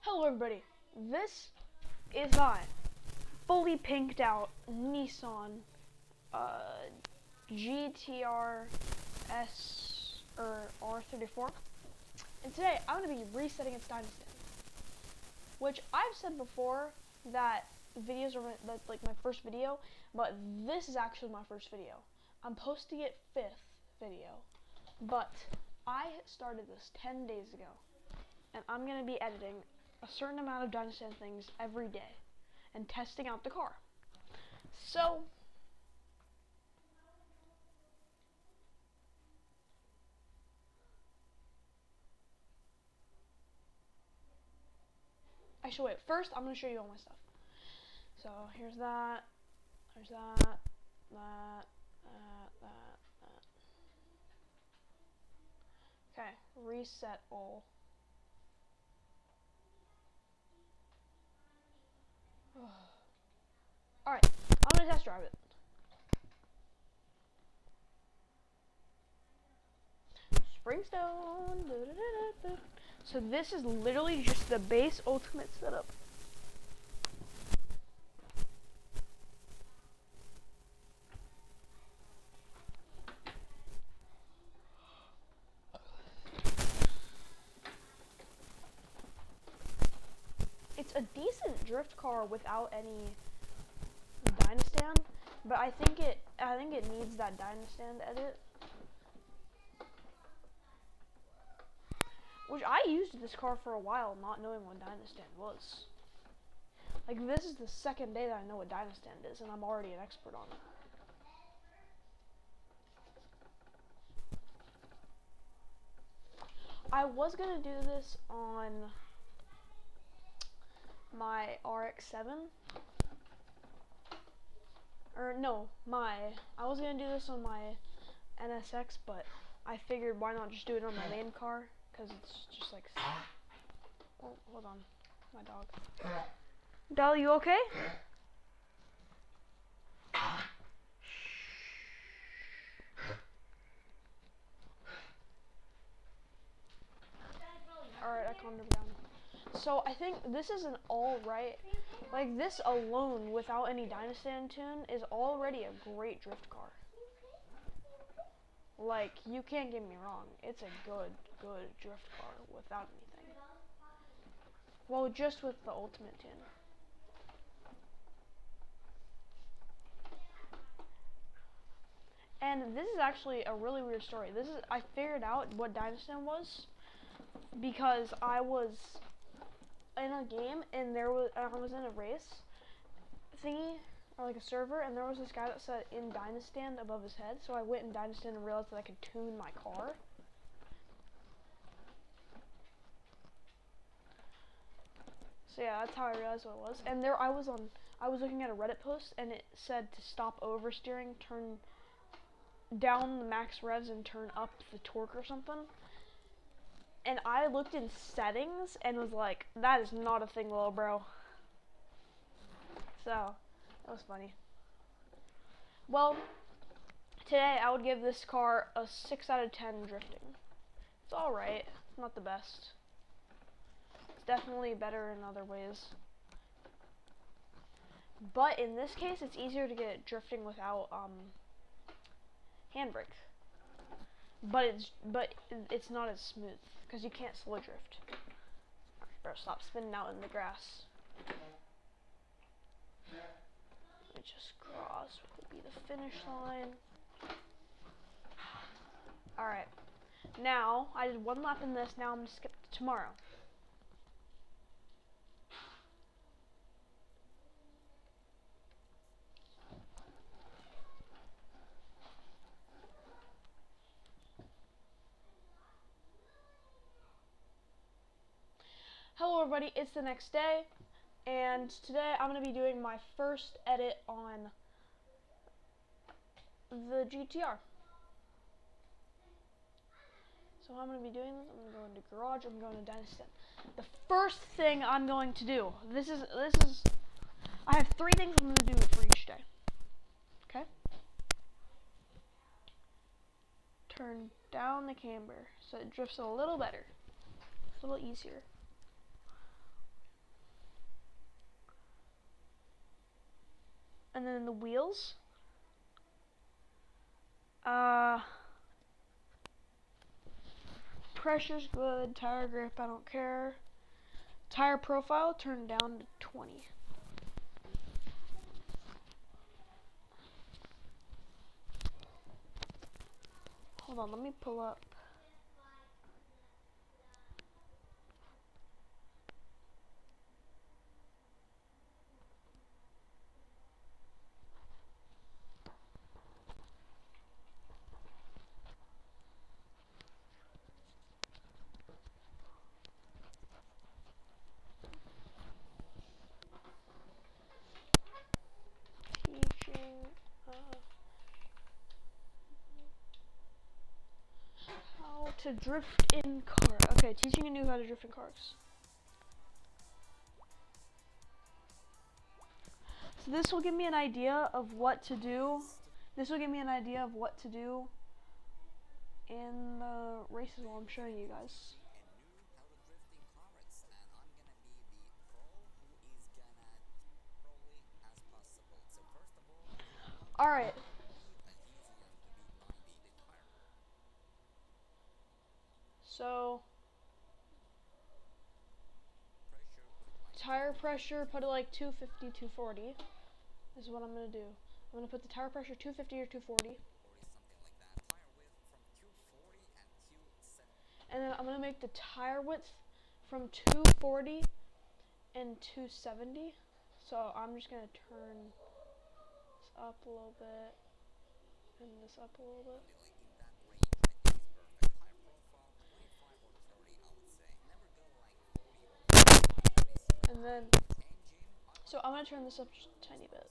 Hello everybody, this is my fully pinked out Nissan GTR S or R34, and today I'm going to be resetting its dynostand, which I've said before that videos are like my first video, but this is actually my first video. I'm posting it 5th video, but I started this 10 days ago, and I'm going to be editing a certain amount of dynostand things every day and testing out the car. So wait. First, I'm going to show you all my stuff. So here's that. There's that. That. Okay, reset all. Alright, I'm going to test drive it. Springstone. So this is literally just the base ultimate setup. It's a decent drift car without any dynostand, but I think it needs that dynostand edit. Which I used this car for a while not knowing what dynostand was. Like, this is the second day that I know what dynostand is, and I'm already an expert on it. I was gonna do this on my RX-7. Or no, I was gonna do this on my NSX, but I figured why not just do it on my main car, because it's just like, oh, hold on, my dog. Doll, you okay? Alright, I calmed her down. So I think this is an alright, like this alone without any dynostand tune is already a great drift car. Like, you can't get me wrong, it's a good drift car without anything. Well, just with the ultimate tune. And this is actually a really weird story. I figured out what dynostand was because I was in a game and I was in a race thingy, or like a server, and there was this guy that said in dynostand above his head, so I went in dynostand and realized that I could tune my car. So yeah, that's how I realized what it was. And there I was looking at a Reddit post, and it said to stop oversteering, turn down the max revs and turn up the torque or something. And I looked in settings and was like, that is not a thing, little bro. So that was funny. Well, today I would give this car a 6 out of 10 drifting. It's alright, it's not the best. It's definitely better in other ways. But in this case, it's easier to get it drifting without handbrake. But it's not as smooth because you can't slow drift. Bro, stop spinning out in the grass. Let me just cross what will be the finish line. Alright. Now, I did one lap in this, now I'm going to skip to tomorrow. Hello everybody, it's the next day, and today I'm going to be doing my first edit on the GTR. So how I'm going to be doing this, I'm going to go into garage, I'm going to dynostand. The first thing I'm going to do, I have 3 things I'm going to do for each day. Okay? Turn down the camber so it drifts a little better. It's a little easier. And then the wheels. Pressure's good. Tire grip, I don't care. Tire profile, turn down to 20. Hold on, let me pull up. Teaching how to drift in car. Okay, teaching you how to drift in cars. So this will give me an idea of what to do. This will give me an idea of what to do in the races while I'm showing you guys. Alright. So tire pressure, put it like 250, 240. This is what I'm gonna do. I'm gonna put the tire pressure 250 or 240. And then I'm gonna make the tire width from 240 and 270. So I'm just gonna turn this up a little bit and this up a little bit. And then, so I'm gonna turn this up just a tiny bit.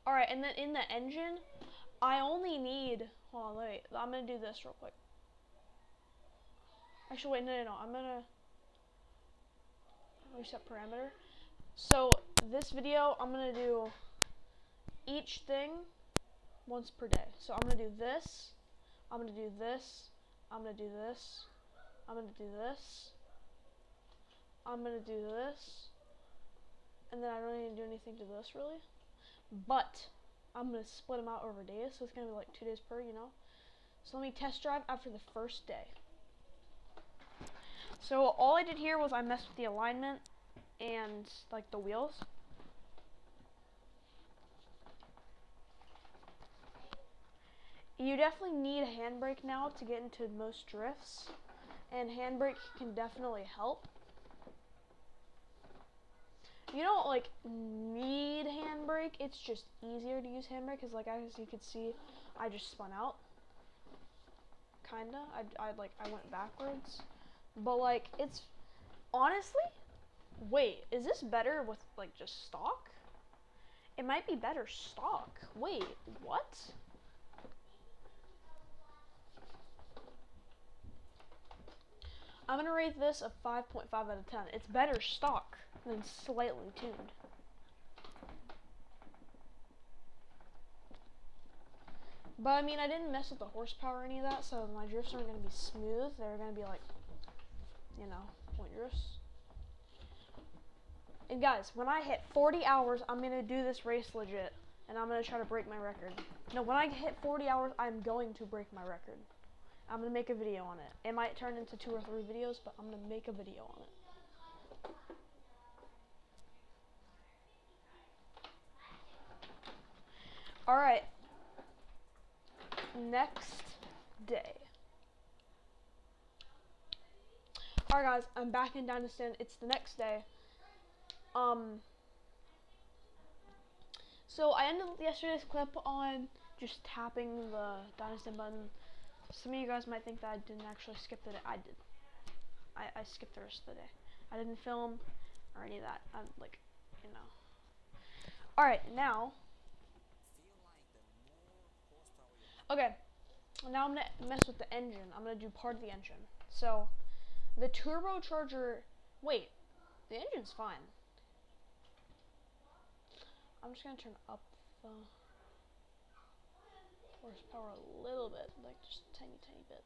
Alright, and then in the engine, I only need, hold on, wait, I'm gonna do this real quick. Actually, wait, no, I'm gonna reset parameter. So this video, I'm gonna do each thing once per day. So I'm gonna do this, I'm gonna do this, I'm gonna do this, I'm gonna do this, I'm gonna do this, and then I don't need to do anything to this really. But I'm gonna split them out over days, so it's gonna be like 2 days per, you know. So let me test drive after the first day. So all I did here was I messed with the alignment and like the wheels. You definitely need a handbrake now to get into most drifts, and handbrake can definitely help. You don't like need handbrake, it's just easier to use handbrake because like as you can see, I just spun out. Kinda. I went backwards. But like it's honestly, wait, is this better with like just stock? It might be better stock. Wait, what? I'm gonna rate this a 5.5 out of 10. It's better stock than slightly tuned. But I mean, I didn't mess with the horsepower or any of that, so my drifts aren't gonna be smooth. They're gonna be like, you know, point drifts. And guys, when I hit 40 hours, I'm gonna do this race legit, and I'm gonna try to break my record. No, when I hit 40 hours, I'm going to break my record. I'm gonna make a video on it. It might turn into 2 or 3 videos, but I'm gonna make a video on it. Alright. Next day. Alright guys, I'm back in dynostand. It's the next day. So I ended yesterday's clip on just tapping the dynostand button. Some of you guys might think that I didn't actually skip the day. I did. I skipped the rest of the day. I didn't film or any of that. I'm like, you know. Alright, now. Okay. Now I'm gonna mess with the engine. I'm gonna do part of the engine. So, the turbocharger, wait, the engine's fine. I'm just gonna turn up the horsepower a little bit, like just a tiny bit.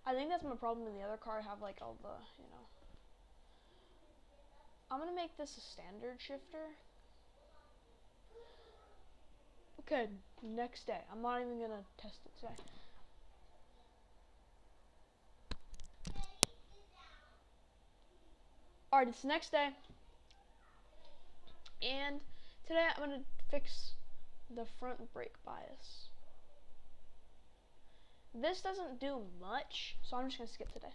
I think that's my problem in the other car. I have like all the, you know. I'm gonna make this a standard shifter. Okay, next day. I'm not even gonna test it today. Alright, it's the next day. And today I'm gonna fix the front brake bias. This doesn't do much, so I'm just gonna skip today.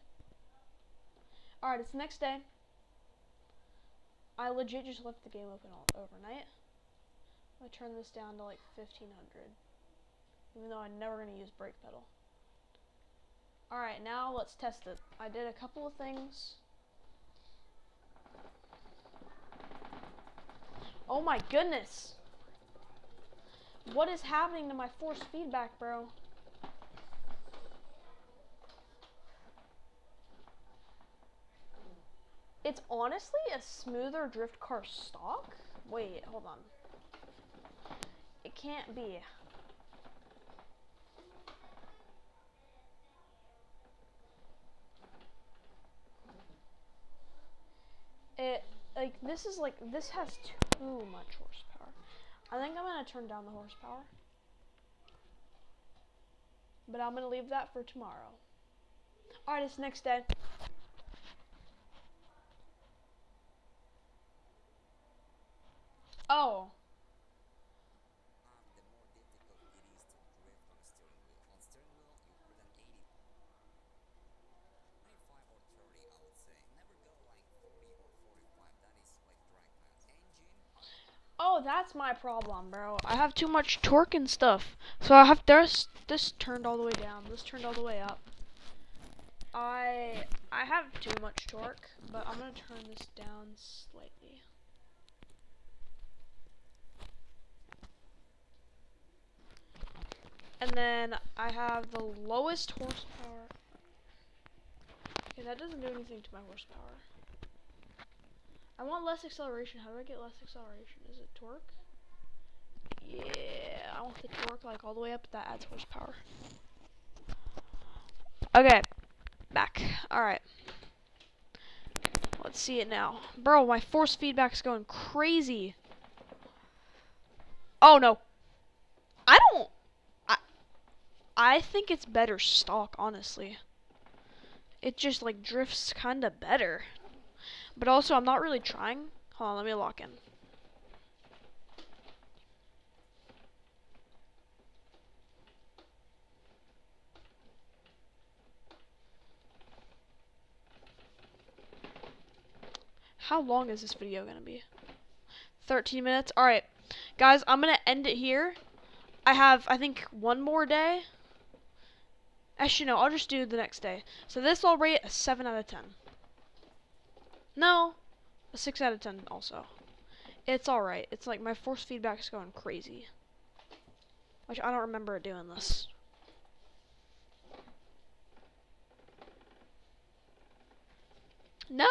Alright, it's the next day. I legit just left the game open all overnight. I'm gonna turn this down to like 1500, even though I'm never gonna use brake pedal. Alright, now let's test it. I did a couple of things. Oh my goodness! What is happening to my force feedback, bro? It's honestly a smoother drift car stock. Wait, hold on. It can't be. This has too much horsepower. I think I'm gonna turn down the horsepower. But I'm gonna leave that for tomorrow. Alright, it's next day. Oh. The more difficult it is to drift on a steering wheel. On steering wheel, you put an 80, 25 or 30, I would say. Never go like 40 or 45. That is like drag pass. Engine. Oh, that's my problem, bro. I have too much torque and stuff. So I have this turned all the way down. This turned all the way up. I have too much torque, but I'm gonna turn this down slightly. And then I have the lowest horsepower. Okay, that doesn't do anything to my horsepower. I want less acceleration. How do I get less acceleration? Is it torque? Yeah, I want the torque like all the way up. That adds horsepower. Okay, back. Alright. Let's see it now. Bro, my force feedback's going crazy. Oh no. I think it's better stock, honestly. It just like drifts kinda better. But also I'm not really trying. Hold on, let me lock in. How long is this video gonna be? 13 minutes? Alright. Guys, I'm gonna end it here. I have, I think, one more day. Actually, no, I'll just do the next day. So this I'll rate a 7 out of 10. No, a 6 out of 10 also. It's alright. It's like my force feedback is going crazy. Which I don't remember it doing this. No?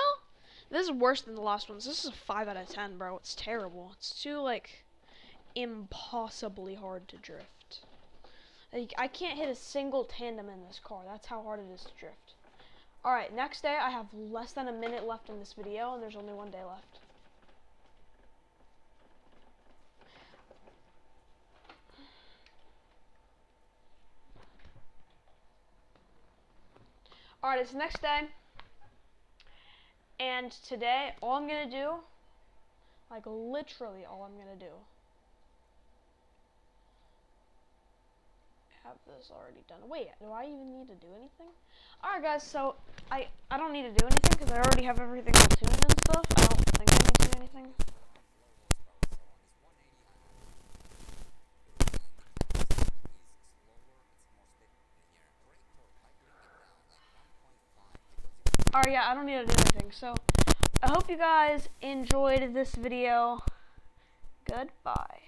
This is worse than the last ones. This is a 5 out of 10, bro. It's terrible. It's too, like, impossibly hard to drift. Like, I can't hit a single tandem in this car. That's how hard it is to drift. Alright, next day, I have less than a minute left in this video, and there's only one day left. Alright, it's the next day. And today, all I'm going to do, like literally all I'm going to do, have this already done. Wait, do I even need to do anything? Alright guys, so I don't need to do anything because I already have everything all tuned and stuff. I don't think I need to do anything. Alright, yeah, I don't need to do anything. So, I hope you guys enjoyed this video. Goodbye.